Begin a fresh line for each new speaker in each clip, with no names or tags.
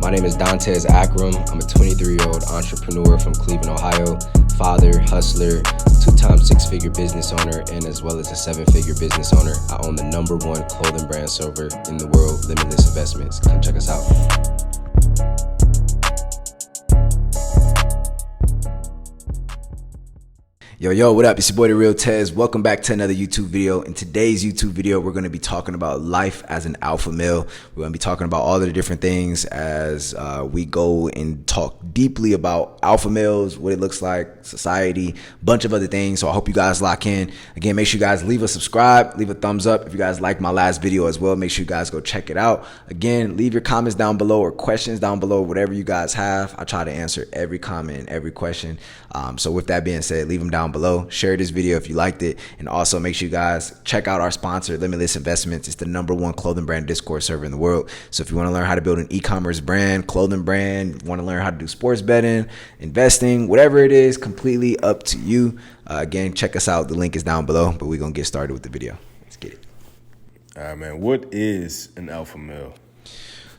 My name is Dantes Akram. I'm a 23-year-old entrepreneur from Cleveland, Ohio. Father, hustler, 2-time 6-figure business owner, and as well as a 7-figure business owner. I own the #1 clothing brand server in the world, Limitless Investments. Come check us out. Yo, what up? It's your boy, The Real Tez. Welcome back to another YouTube video. In today's YouTube video, we're going to be talking about life as an alpha male. We're going to be talking about all of the different things as we go and talk deeply about alpha males, what it looks like, society, a bunch of other things. So I hope you guys lock in. Again, make sure you guys leave a subscribe, leave a thumbs up. If you guys like my last video as well, make sure you guys go check it out. Again, leave your comments down below or questions down below, whatever you guys have. I try to answer every comment and every question. So with that being said, leave them down below. Share this video if you liked it, and also make sure you guys check out our sponsor, Limitless Investments. It's the #1 clothing brand Discord server in the world. So if you want to learn how to build an e-commerce brand, clothing brand, want to learn how to do sports betting, investing, whatever it is, completely up to you. Again, check us out. The link is down below, but we're gonna get started with the video. Let's get it.
All right, man. What is an alpha male?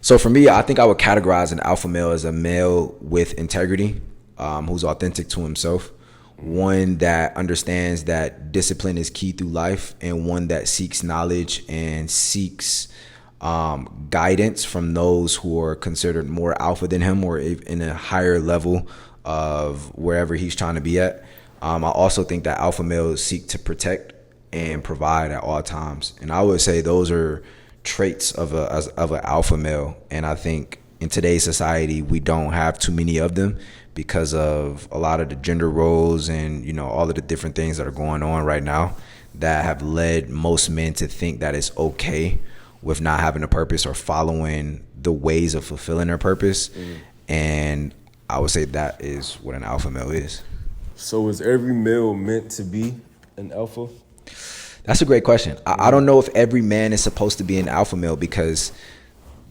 So for me, I think I would categorize an alpha male as a male with integrity, who's authentic to himself. One that understands that discipline is key through life, and one that seeks knowledge and seeks guidance from those who are considered more alpha than him or in a higher level of wherever he's trying to be at. I also think that alpha males seek to protect and provide at all times. And I would say those are traits of an alpha male. And I think in today's society, we don't have too many of them, because of a lot of the gender roles and, you know, all of the different things that are going on right now that have led most men to think that it's okay with not having a purpose or following the ways of fulfilling their purpose. And I would say that is what an alpha male is.
So is every male meant to be an alpha?
That's a great question. I don't know if every man is supposed to be an alpha male, because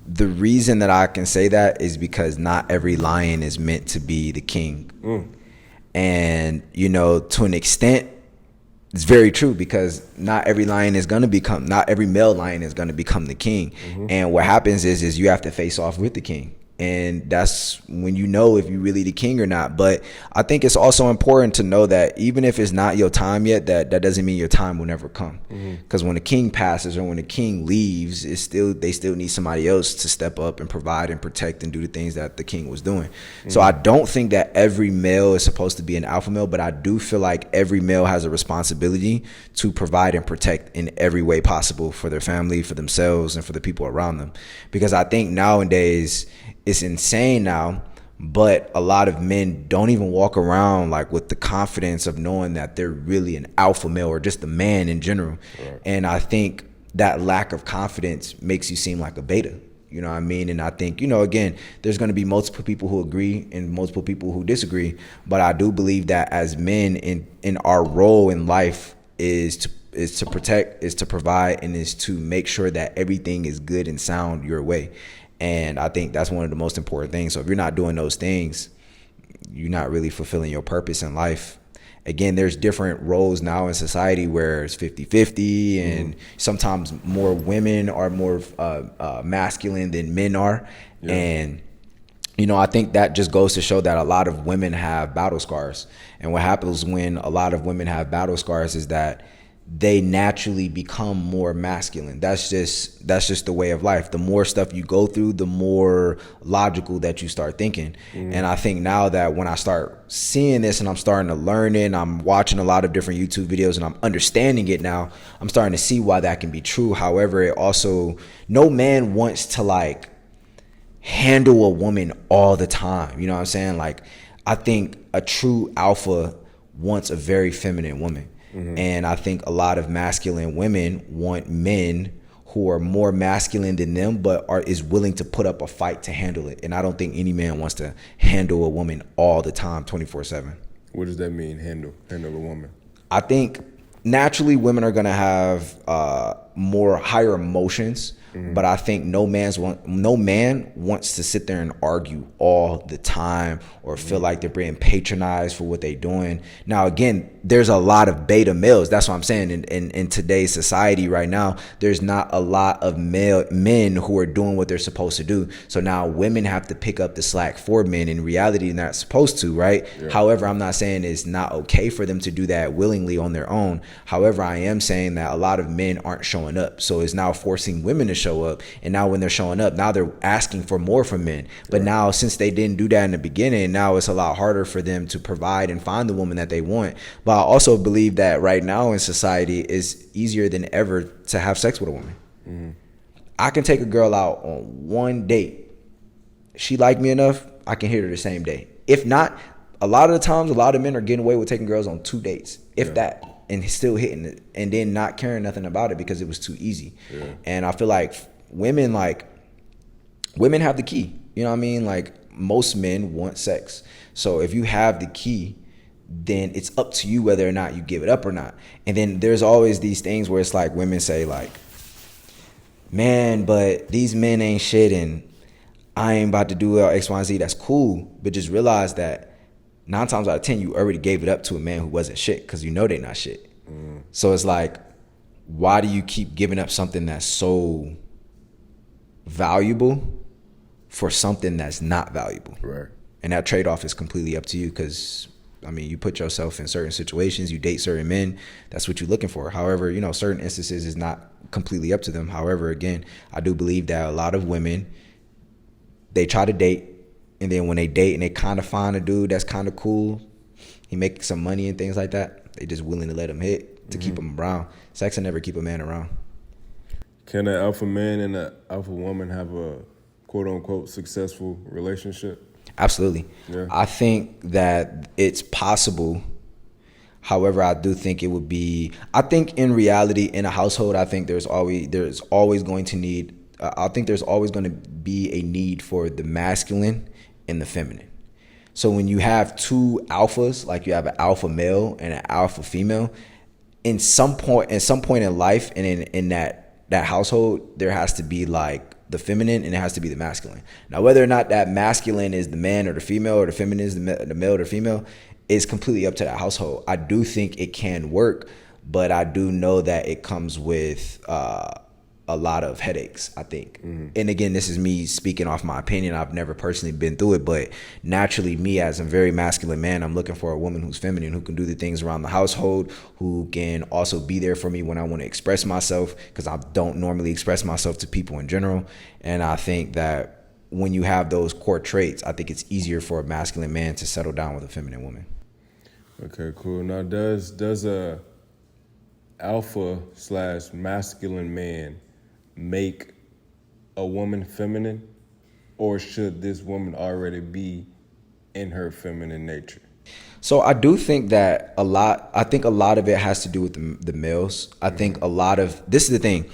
the reason that I can say that is because not every lion is meant to be the king. And, you know, to an extent, it's very true, because not every lion is going to become, not every male lion is going to become the king. And what happens is you have to face off with the king. And that's when you know if you're really the king or not. But I think it's also important to know that even if it's not your time yet, that doesn't mean your time will never come. Because when the king passes or when the king leaves, they still need somebody else to step up and provide and protect and do the things that the king was doing. So I don't think that every male is supposed to be an alpha male, but I do feel like every male has a responsibility to provide and protect in every way possible for their family, for themselves, and for the people around them. Because I think nowadays, it's insane now, but a lot of men don't even walk around like with the confidence of knowing that they're really an alpha male or just a man in general. And I think that lack of confidence makes you seem like a beta. You know what I mean? And I think, you know, again, there's going to be multiple people who agree and multiple people who disagree. But I do believe that as men, in our role in life is to protect, is to provide, and is to make sure that everything is good and sound your way. And I think that's one of the most important things. So if you're not doing those things, you're not really fulfilling your purpose in life. Again, there's different roles now in society where it's 50-50, and sometimes more women are more masculine than men are. And, you know, I think that just goes to show that a lot of women have battle scars. And what happens when a lot of women have battle scars is that they naturally become more masculine. That's just the way of life. The more stuff you go through, the more logical that you start thinking. And I think now that when I start seeing this and I'm starting to learn it, I'm watching a lot of different YouTube videos and I'm understanding it now, I'm starting to see why that can be true. However, it also, no man wants to like handle a woman all the time. You know what I'm saying? Like, I think a true alpha wants a very feminine woman. And I think a lot of masculine women want men who are more masculine than them, but is willing to put up a fight to handle it. And I don't think any man wants to handle a woman all the time, 24/7.
What does that mean, handle a woman?
I think naturally women are going to have higher emotions, But I think no man wants to sit there and argue all the time or feel like they're being patronized for what they're doing. Now, again, there's a lot of beta males. That's what I'm saying. In today's society right now, there's not a lot of men who are doing what they're supposed to do. So now women have to pick up the slack for men. In reality, they're not supposed to, right? Yeah. However, I'm not saying it's not okay for them to do that willingly on their own. However, I am saying that a lot of men aren't showing up. So it's now forcing women to show up. And now when they're showing up, now they're asking for more from men. But now since they didn't do that in the beginning, now it's a lot harder for them to provide and find the woman that they want. But I also believe that right now in society, it's easier than ever to have sex with a woman. Mm-hmm. I can take a girl out on one date. She like me enough, I can hit her the same day. If not, a lot of the times, a lot of men are getting away with taking girls on 2 dates, if that, and still hitting it, and then not caring nothing about it because it was too easy. Yeah. And I feel like women have the key. You know what I mean? Like, most men want sex. So if you have the key, then it's up to you whether or not you give it up or not. And then there's always these things where it's like women say like, man, but these men ain't shit and I ain't about to do X, Y, and Z. That's cool. But just realize that 9 times out of 10, you already gave it up to a man who wasn't shit because you know they're not shit. So it's like, why do you keep giving up something that's so valuable for something that's not valuable? Right. And that trade-off is completely up to you because, I mean, you put yourself in certain situations, you date certain men, that's what you're looking for. However, you know, certain instances is not completely up to them. However, again, I do believe that a lot of women, they try to date, and then when they date and they kind of find a dude that's kind of cool, he makes some money and things like that, they just willing to let him hit to keep him around. Sex will never keep a man around.
Can an alpha man and an alpha woman have a quote-unquote successful relationship?
Absolutely.
Yeah.
I think that it's possible. However, I do think it would be, I think in reality, in a household, I think there's always going to be a need for the masculine and the feminine. So when you have two alphas, like you have an alpha male and an alpha female, in some point in life and in that household, there has to be like the feminine and it has to be the masculine. Now, whether or not that masculine is the man or the female or the feminine is the male or the female is completely up to that household. I do think it can work, but I do know that it comes with a lot of headaches, I think. And again, this is me speaking off my opinion. I've never personally been through it, but naturally, me as a very masculine man, I'm looking for a woman who's feminine, who can do the things around the household, who can also be there for me when I want to express myself, because I don't normally express myself to people in general. And I think that when you have those core traits, I think it's easier for a masculine man to settle down with a feminine woman.
Okay, cool. Now, does a alpha/masculine man make a woman feminine, or should this woman already be in her feminine nature?
So I do think that a lot of it has to do with the males. I think this is the thing.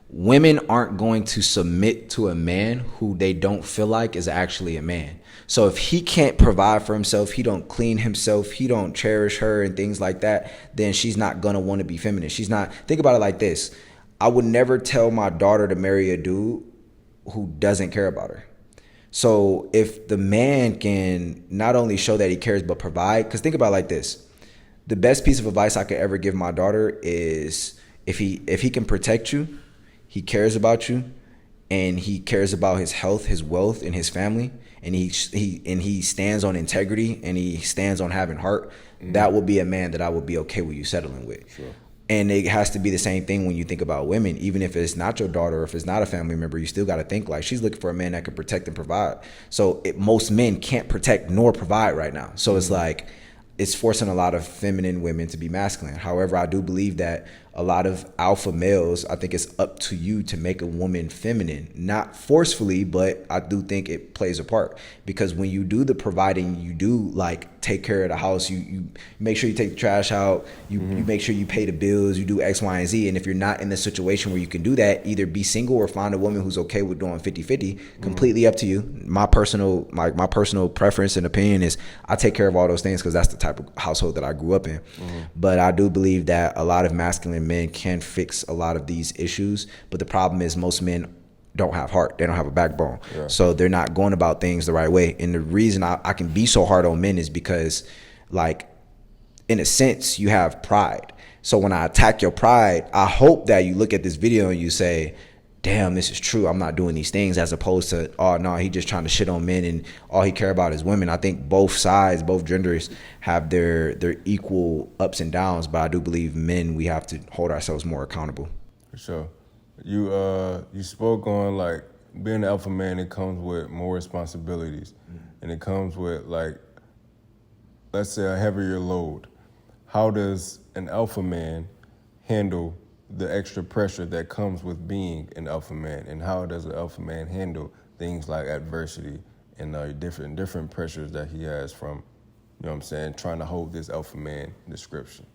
Women aren't going to submit to a man who they don't feel like is actually a man. So if he can't provide for himself, he don't clean himself, he don't cherish her and things like that, then she's not going to want to be feminine. Think about it like this. I would never tell my daughter to marry a dude who doesn't care about her. So if the man can not only show that he cares, but provide, because think about it like this. The best piece of advice I could ever give my daughter is if he can protect you, he cares about you, and he cares about his health, his wealth, and his family, and he stands on integrity and he stands on having heart, that will be a man that I would be okay with you settling with. Sure. And it has to be the same thing when you think about women. Even if it's not your daughter or if it's not a family member, you still got to think like she's looking for a man that can protect and provide. So most men can't protect nor provide right now. So it's like it's forcing a lot of feminine women to be masculine. However, I do believe that a lot of alpha males, I think it's up to you to make a woman feminine, not forcefully, but I do think it plays a part, because when you do the providing, you do like take care of the house, you make sure you take the trash out, you make sure you pay the bills, you do X, Y, and Z. And if you're not in the situation where you can do that, either be single or find a woman who's okay with doing 50-50, completely up to you. My personal preference and opinion is I take care of all those things because that's the type of household that I grew up in. But I do believe that a lot of masculine men can fix a lot of these issues, but the problem is most men don't have heart. They don't have a backbone.
Yeah.
So they're not going about things the right way. And the reason I can be so hard on men is because, like, in a sense, you have pride. So when I attack your pride, I hope that you look at this video and you say, damn, this is true. I'm not doing these things, as opposed to, oh no, he just trying to shit on men and all he care about is women. I think both sides, both genders have their equal ups and downs, but I do believe men, we have to hold ourselves more accountable.
For sure. You spoke on, like, being an alpha man, it comes with more responsibilities. And it comes with, like, let's say a heavier load. How does an alpha man handle the extra pressure that comes with being an alpha man? And how does an alpha man handle things like adversity and different pressures that he has from, you know what I'm saying, trying to hold this alpha man description?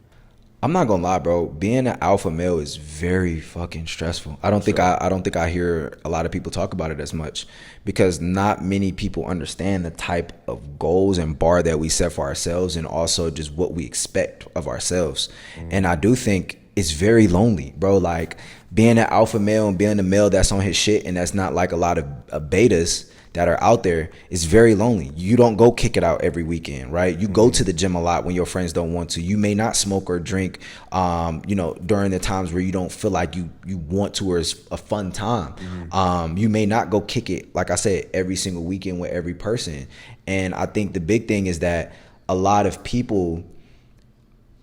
I'm not gonna lie, bro. Being an alpha male is very fucking stressful. I don't think I hear a lot of people talk about it as much, because not many people understand the type of goals and bar that we set for ourselves, and also just what we expect of ourselves. And I do think it's very lonely, bro. Like, being an alpha male and being a male that's on his shit, and that's not like a lot of betas that are out there, is very lonely. You don't go kick it out every weekend, right? You go to the gym a lot when your friends don't want to. You may not smoke or drink, during the times where you don't feel like you want to, or it's a fun time. You may not go kick it, like I said, every single weekend with every person. And I think the big thing is that a lot of people,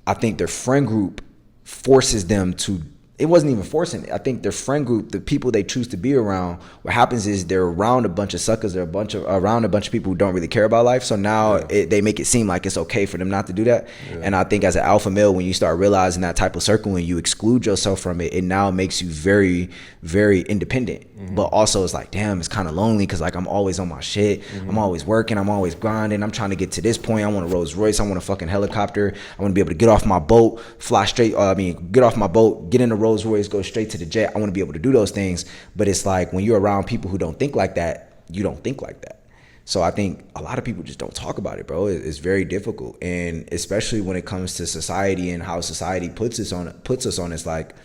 I think their friend group forces them to, it wasn't even forcing it. I think their friend group, the people they choose to be around, what happens is they're around a bunch of suckers. They're around a bunch of people who don't really care about life. So now they make it seem like it's okay for them not to do that. Yeah. And I think as an alpha male, when you start realizing that type of circle and you exclude yourself from it, it now makes you very, very independent. But also it's like, damn, it's kind of lonely, because like I'm always on my shit. I'm always working. I'm always grinding. I'm trying to get to this point. I want a Rolls Royce. I want a fucking helicopter. I want to be able to get off my boat, fly straight. Get off my boat, get in a Rolls Royce, go straight to the jet. I want to be able to do those things. But it's like, when you're around people who don't think like that, you don't think like that. So I think a lot of people just don't talk about it, bro. It's very difficult. And especially when it comes to society and how society puts us on, it's like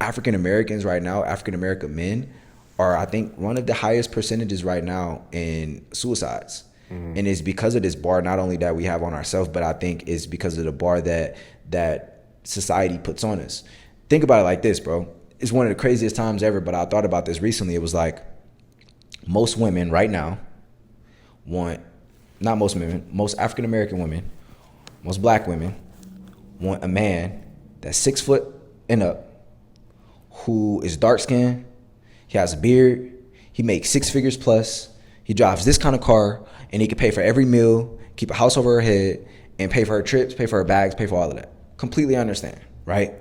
African Americans right now, African American men are, I think, one of the highest percentages right now in suicides. And it's because of this bar, not only that we have on ourselves, but I think it's because of the bar that society puts on us. Think about it like this, bro. It's one of the craziest times ever, but I thought about this recently. It was like, most women right now want, not most women, most African American women, most black women want a man that's 6 foot and up, who is dark skinned, he has a beard, he makes 6 figures plus, he drives this kind of car, and he can pay for every meal, keep a house over her head, and pay for her trips, pay for her bags, pay for all of that. Completely understand, right?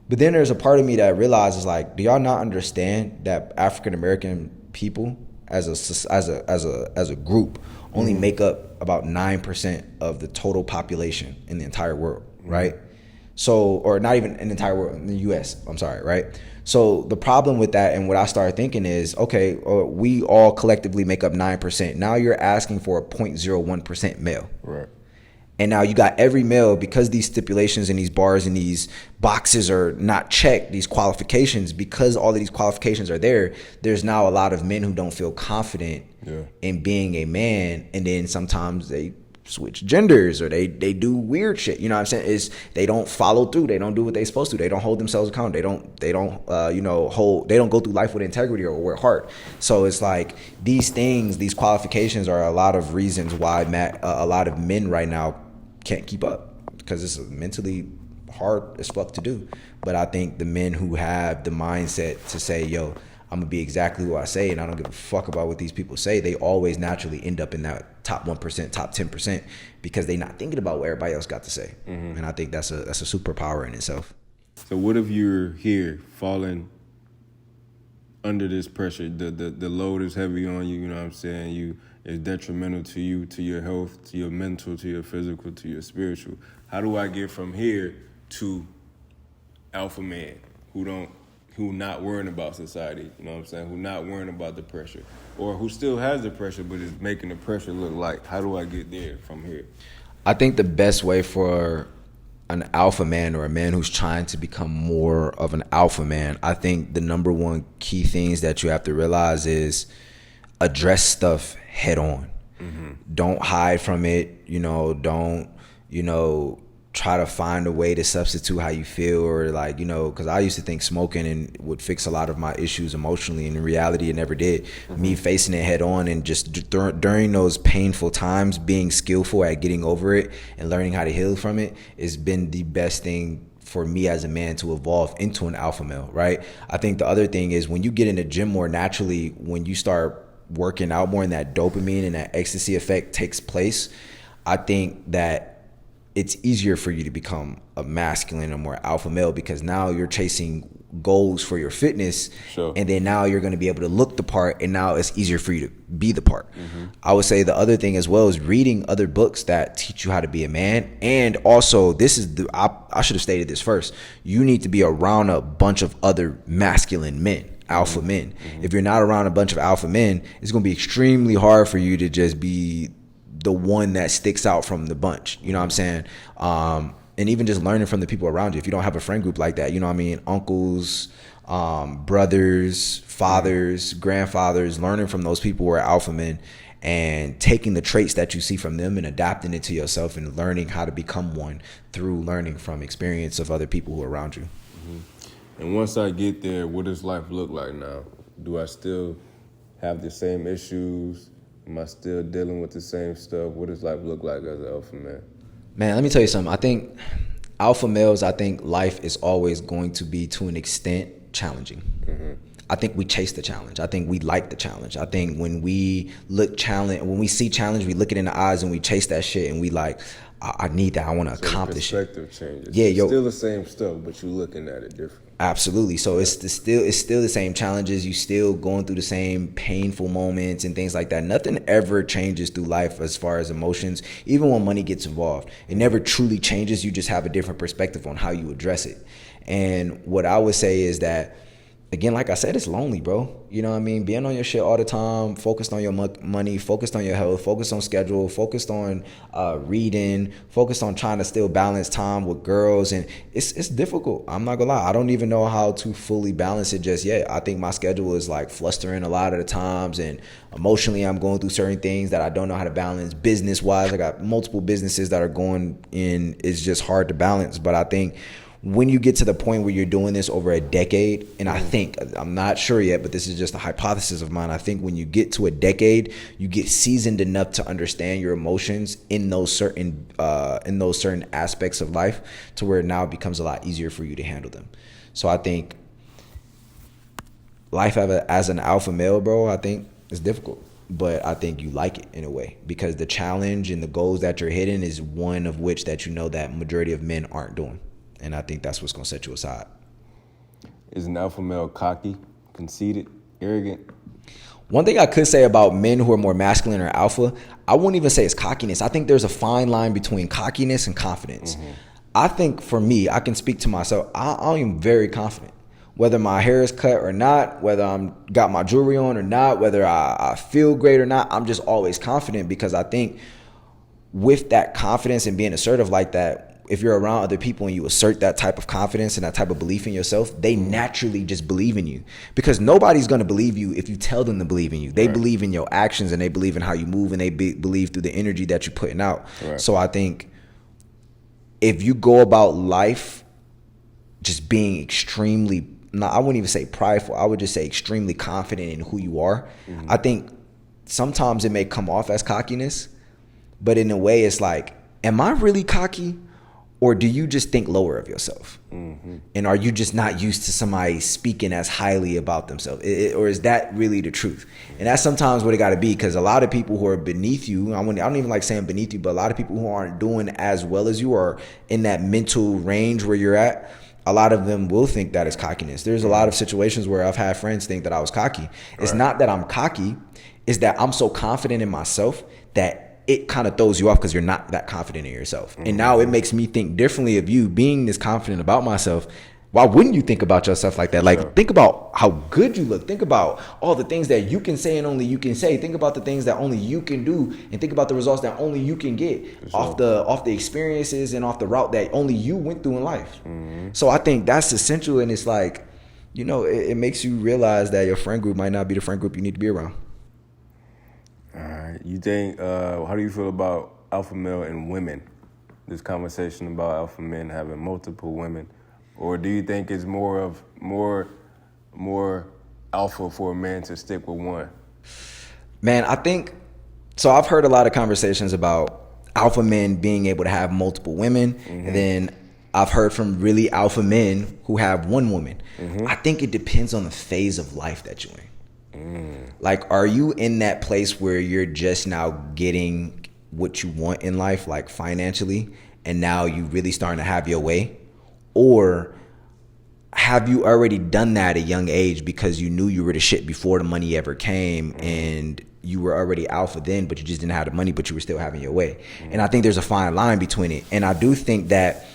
But then there's a part of me that realizes, like, do y'all not understand that African American people as a group only make up about 9% of the total population in the entire world, right? So, or not even in the entire world, in the US, I'm sorry, right? So the problem with that, and what I started thinking is, okay, we all collectively make up 9%. Now you're asking for a 0.01% male. Right. And now you got every male, because these stipulations and these bars and these boxes are not checked, these qualifications, because all of these qualifications are there, there's now a lot of men who don't feel confident in being a man. And then sometimes they switch genders, or they do weird shit. You know what I'm saying? Is they don't follow through. They don't do what they're supposed to. They don't hold themselves accountable. They don't go through life with integrity or with heart. So it's like these things, these qualifications are a lot of reasons why a lot of men right now can't keep up, because it's mentally hard as fuck to do. But I think the men who have the mindset to say, yo, I'm gonna be exactly what I say, and I don't give a fuck about what these people say, they always naturally end up in that top 1%, top 10%, because they're not thinking about what everybody else got to say. And I think that's a superpower in itself.
So what if you're here falling under this pressure? The load is heavy on you, you know what I'm saying? It's detrimental to you, to your health, to your mental, to your physical, to your spiritual. How do I get from here to alpha man who not worrying about society, you know what I'm saying? Who not worrying about the pressure, or who still has the pressure but is making the pressure look light? How do I get there from here?
I think the best way for an alpha man or a man who's trying to become more of an alpha man, I think the number one key things that you have to realize is address stuff head on. Don't hide from it. Don't, try to find a way to substitute how you feel, or like, because I used to think smoking and would fix a lot of my issues emotionally, and in reality it never did. Me facing it head on and just during those painful times, being skillful at getting over it and learning how to heal from it has been the best thing for me as a man to evolve into an alpha male, right? I think the other thing is when you get in the gym more naturally, when you start working out more and that dopamine and that ecstasy effect takes place, I think that it's easier for you to become a masculine or more alpha male, because now you're chasing goals for your fitness.
Sure.
And then now you're going to be able to look the part, and now it's easier for you to be the part. I would say the other thing as well is reading other books that teach you how to be a man. And also, this is I should have stated this first. You need to be around a bunch of other masculine men, alpha men. If you're not around a bunch of alpha men, it's going to be extremely hard for you to just be the one that sticks out from the bunch. You know what I'm saying? And even just learning from the people around you. If you don't have a friend group like that, you know what I mean? Uncles, brothers, fathers, grandfathers, learning from those people who are alpha men and taking the traits that you see from them and adapting it to yourself and learning how to become one through learning from experience of other people who are around you.
And once I get there, what does life look like now? Do I still have the same issues? Am I still dealing with the same stuff? What does life look like as an alpha man?
Man, let me tell you something. I think alpha males, life is always going to be, to an extent, challenging. I think we chase the challenge. I think we like the challenge. I think when we when we see challenge, we look it in the eyes and we chase that shit, and we like, I need that. I want to accomplish it.
Perspective changes.
Yeah,
it's still the same stuff, but you're looking at it different.
Absolutely. So it's still the same challenges. You still going through the same painful moments and things like that. Nothing ever changes through life as far as emotions, even when money gets involved. It never truly changes. You just have a different perspective on how you address it. And what I would say is that, again, like I said, it's lonely, bro. You know what I mean? Being on your shit all the time, focused on your money, focused on your health, focused on schedule, focused on reading, focused on trying to still balance time with girls. And it's difficult. I'm not gonna lie. I don't even know how to fully balance it just yet. I think my schedule is like flustering a lot of the times, and emotionally I'm going through certain things that I don't know how to balance. Business-wise, I got multiple businesses that are going in. It's just hard to balance. But I think when you get to the point where you're doing this over a decade, and I'm not sure yet, but this is just a hypothesis of mine. I think when you get to a decade, you get seasoned enough to understand your emotions in those certain aspects of life, to where now it becomes a lot easier for you to handle them. So I think life as an alpha male, bro, I think is difficult. But I think you like it in a way, because the challenge and the goals that you're hitting is one of which that you know that majority of men aren't doing. And I think that's what's going to set you aside.
Is an alpha male cocky, conceited, arrogant?
One thing I could say about men who are more masculine or alpha, I wouldn't even say it's cockiness. I think there's a fine line between cockiness and confidence. I think for me, I can speak to myself. I am very confident. Whether my hair is cut or not, whether I'm got my jewelry on or not, whether I feel great or not, I'm just always confident, because I think with that confidence and being assertive like that, if you're around other people and you assert that type of confidence and that type of belief in yourself, they naturally just believe in you, because nobody's going to believe you if you tell them to believe in you. They believe in your actions, and they believe in how you move, and they believe through the energy that you're putting out. Right. So I think if you go about life just being extremely, I wouldn't even say prideful, I would just say extremely confident in who you are. I think sometimes it may come off as cockiness, but in a way it's like, am I really cocky? Or do you just think lower of yourself? And are you just not used to somebody speaking as highly about themselves? Or is that really the truth? And that's sometimes what it got to be, because a lot of people who are beneath you, I don't even like saying beneath you, but a lot of people who aren't doing as well as you are in that mental range where you're at, a lot of them will think that is cockiness. There's a lot of situations where I've had friends think that I was cocky. It's not that I'm cocky, it's that I'm so confident in myself that it kind of throws you off, because you're not that confident in yourself. And now it makes me think differently of you being this confident about myself. Why wouldn't you think about yourself like that? Like,
Sure.
think about how good you look. Think about all the things that you can say and only you can say. Think about the things that only you can do, and think about the results that only you can get off the experiences and off the route that only you went through in life. So I think that's essential, and it's like, it makes you realize that your friend group might not be the friend group you need to be around.
All right. You think? How do you feel about alpha male and women? This conversation about alpha men having multiple women, or do you think it's more alpha for a man to stick with one?
Man, I think so. I've heard a lot of conversations about alpha men being able to have multiple women, and then I've heard from really alpha men who have one woman. I think it depends on the phase of life that you're in. Like, are you in that place where you're just now getting what you want in life, like financially, and now you really starting to have your way? Or have you already done that at a young age because you knew you were the shit before the money ever came, and you were already alpha then, but you just didn't have the money, but you were still having your way? And I think there's a fine line between it. And I do think that,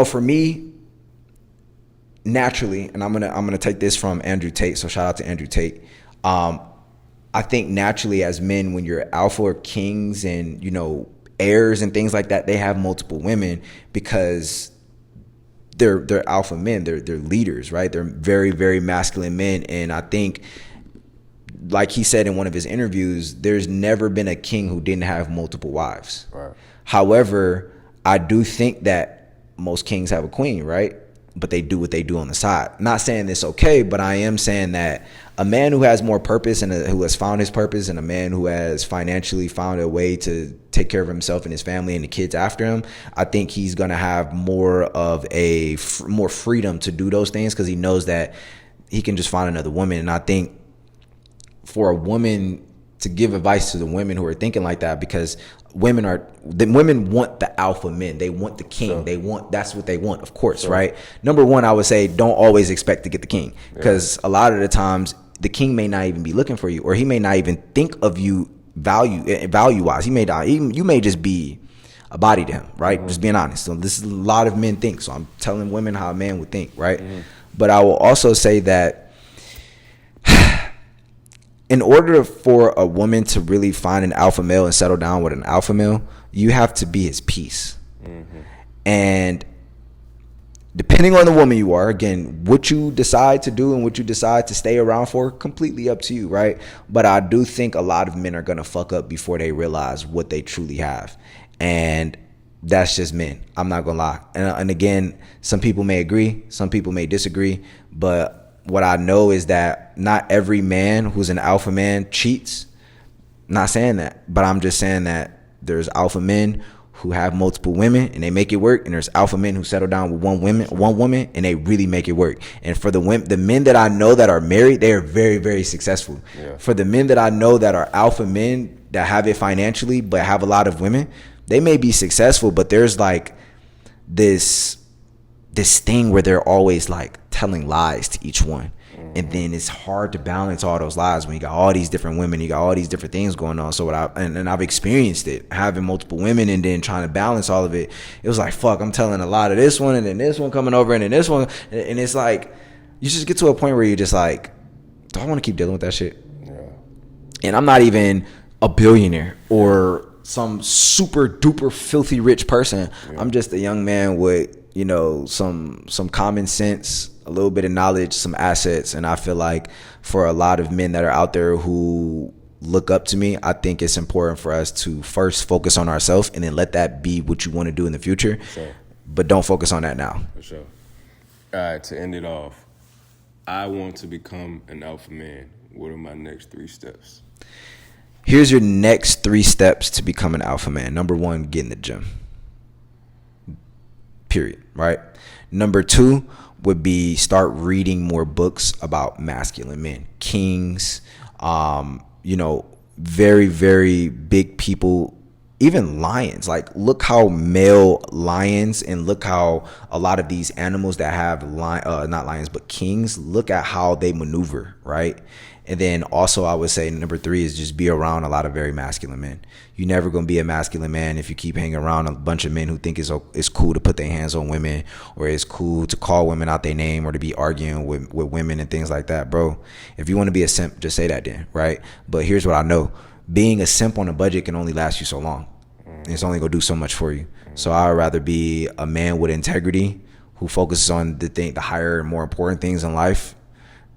for me, naturally, and I'm gonna take this from Andrew Tate, so shout out to Andrew Tate. I think naturally as men, when you're alpha or kings and, heirs and things like that, they have multiple women because they're alpha men. They're leaders, right? They're very, very masculine men. And I think, like he said in one of his interviews, there's never been a king who didn't have multiple wives.
Right.
However, I do think that most kings have a queen, right? But they do what they do on the side. Not saying it's okay, but I am saying that a man who has more purpose and who has found his purpose, and a man who has financially found a way to take care of himself and his family and the kids after him, I think he's going to have more of more freedom to do those things because he knows that he can just find another woman. And I think for a woman to give advice to the women who are thinking like that, because women want the alpha men. They want the king. Sure. That's what they want, of course, sure. Right? Number one, I would say don't always expect to get the king, because a lot of the times the king may not even be looking for you, or he may not even think of you value wise. He may not even, you may just be a body to him, right? Just being honest. So this is a lot of men think. So I'm telling women how a man would think, right? But I will also say that in order for a woman to really find an alpha male and settle down with an alpha male, you have to be his piece. And depending on the woman you are, again, what you decide to do and what you decide to stay around for, completely up to you, right? But I do think a lot of men are going to fuck up before they realize what they truly have. And that's just men. I'm not going to lie. And again, some people may agree, some people may disagree, but what I know is that not every man who's an alpha man cheats. Not saying that, but I'm just saying that there's alpha men who have multiple women and they make it work, and there's alpha men who settle down with one woman and they really make it work. And for the men that I know that are married, they are very, very successful. Yeah. For the men that I know that are alpha men that have it financially but have a lot of women, they may be successful, but there's like this thing where they're always like telling lies to each one. And then it's hard to balance all those lies when you got all these different women, you got all these different things going on. So I've experienced it, having multiple women and then trying to balance all of it. It was like, fuck, I'm telling a lot of this one and then this one coming over and then this one. And it's like, you just get to a point where you're just like, do I want to keep dealing with that shit? Yeah. And I'm not even a billionaire or some super duper filthy rich person. Yeah. I'm just a young man with, some common sense, a little bit of knowledge, some assets. And I feel like for a lot of men that are out there who look up to me, I think it's important for us to first focus on ourselves and then let that be what you want to do in the future. Sure. But don't focus on that now.
For sure. All right, to end it off, I want to become an alpha man. What are my next 3 steps?
Here's your next 3 steps to become an alpha man. Number 1, get in the gym. Period. Right? Number 2 would be start reading more books about masculine men, kings, very, very big people, even lions. Like, look how male lions, and look how a lot of these animals that have not lions, but kings, look at how they maneuver, right? And then also I would say number 3 is just be around a lot of very masculine men. You're never going to be a masculine man if you keep hanging around a bunch of men who think it's cool to put their hands on women, or it's cool to call women out their name, or to be arguing with women and things like that. Bro, if you want to be a simp, just say that then, right? But here's what I know. Being a simp on a budget can only last you so long. It's only going to do so much for you. So I would rather be a man with integrity who focuses on the higher and more important things in life,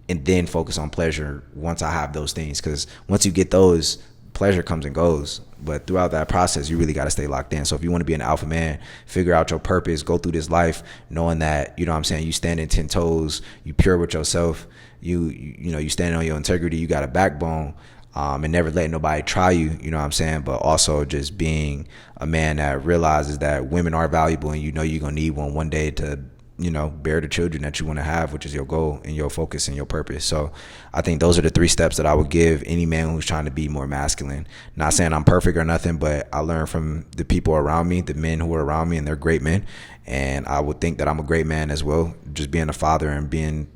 and then focus on pleasure once I have those things. Because once you get those, pleasure comes and goes. But throughout that process, you really got to stay locked in. So if you want to be an alpha man, figure out your purpose, go through this life knowing that, you know what I'm saying, you standing 10 toes, you pure with yourself, you stand on your integrity, you got a backbone, and never letting nobody try you, you know what I'm saying? But also just being a man that realizes that women are valuable, and you know you're going to need one day to, you know, bear the children that you want to have, which is your goal and your focus and your purpose. So I think those are the 3 steps that I would give any man who's trying to be more masculine. Not saying I'm perfect or nothing, but I learned from the people around me, the men who are around me, and they're great men. And I would think that I'm a great man as well. Just being a father and being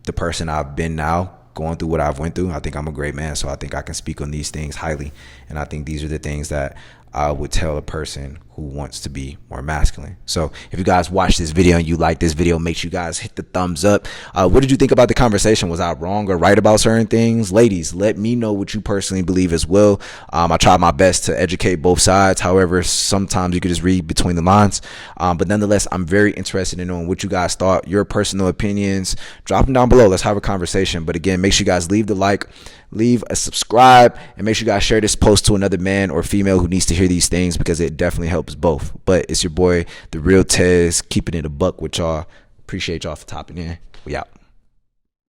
the person I've been now, going through what I've went through, I think I'm a great man. So I think I can speak on these things highly. And I think these are the things that I would tell a person who wants to be more masculine. So if you guys watch this video and you like this video, make sure you guys hit the thumbs up. What did you think about the conversation? Was I wrong or right about certain things? Ladies, let me know what you personally believe as well. I try my best to educate both sides. However, sometimes you could just read between the lines. But nonetheless, I'm very interested in knowing what you guys thought, your personal opinions. Drop them down below. Let's have a conversation. But again, make sure you guys leave the like, leave a subscribe, and make sure you guys share this post to another man or female who needs to hear these things, because it definitely helps both. But it's your boy, the real Tez, keeping it a buck with y'all. Appreciate y'all for topping in. We out.